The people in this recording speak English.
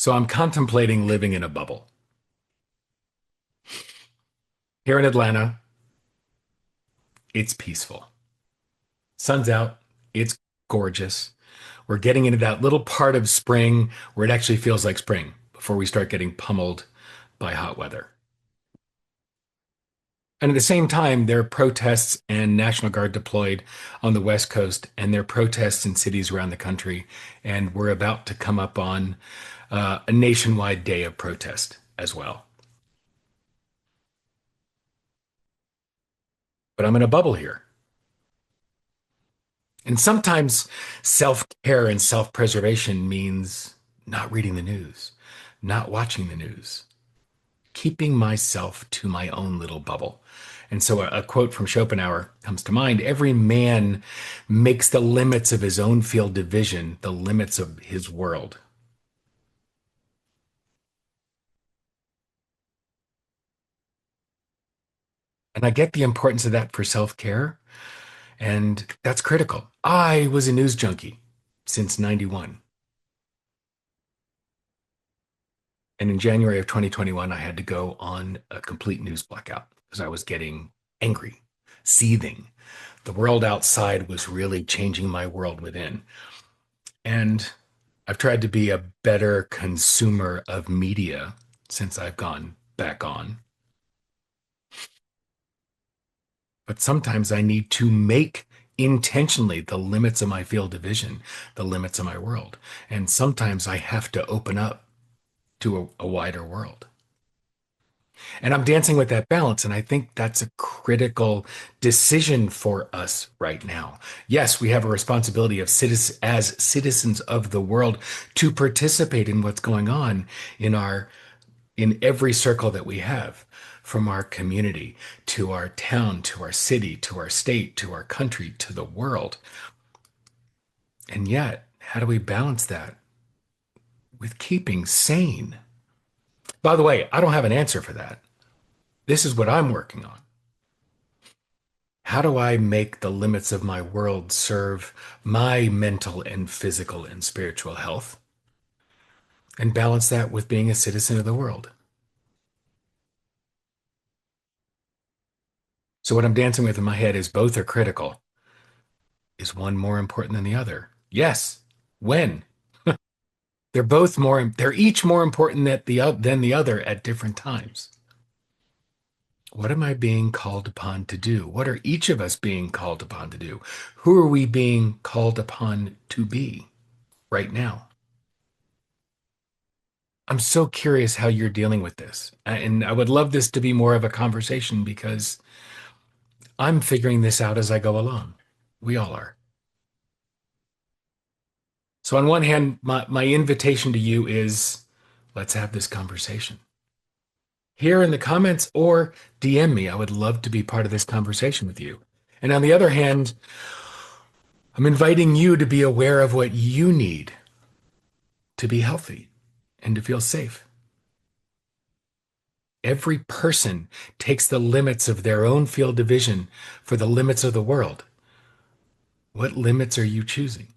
So I'm contemplating living in a bubble. Here in Atlanta, it's peaceful. Sun's out. It's gorgeous. We're getting into that little part of spring where it actually feels like spring before we start getting pummeled by hot weather. And at the same time, there are protests and National Guard deployed on the West Coast, and there are protests in cities around the country. And we're about to come up on a nationwide day of protest as well. But I'm in a bubble here. And sometimes self-care and self-preservation means not reading the news, not watching the news, keeping myself to my own little bubble. And so a quote from Schopenhauer comes to mind. Every man makes the limits of his own field of vision the limits of his world. And I get the importance of that for self-care, and that's critical. I was a news junkie since 91. And in January of 2021, I had to go on a complete news blackout because I was getting angry, seething. The world outside was really changing my world within. And I've tried to be a better consumer of media since I've gone back on. But sometimes I need to make intentionally the limits of my field of vision, the limits of my world. And sometimes I have to open up to a wider world. And I'm dancing with that balance. And I think that's a critical decision for us right now. Yes, we have a responsibility as citizens of the world to participate in what's going on in in every circle that we have, from our community to our town, to our city, to our state, to our country, to the world. And yet, how do we balance that with keeping sane? By the way, I don't have an answer for that. This is what I'm working on. How do I make the limits of my world serve my mental and physical and spiritual health and balance that with being a citizen of the world? So, what I'm dancing with in my head is both are critical. Is one more important than the other? Yes. When? They're each more important than the other at different times. What am I being called upon to do? What are each of us being called upon to do? Who are we being called upon to be right now? I'm so curious how you're dealing with this. And I would love this to be more of a conversation because I'm figuring this out as I go along. We all are. So, on one hand, my invitation to you is let's have this conversation here in the comments or DM me. I would love to be part of this conversation with you. And on the other hand, I'm inviting you to be aware of what you need to be healthy and to feel safe. Every person takes the limits of their own field of vision for the limits of the world. What limits are you choosing?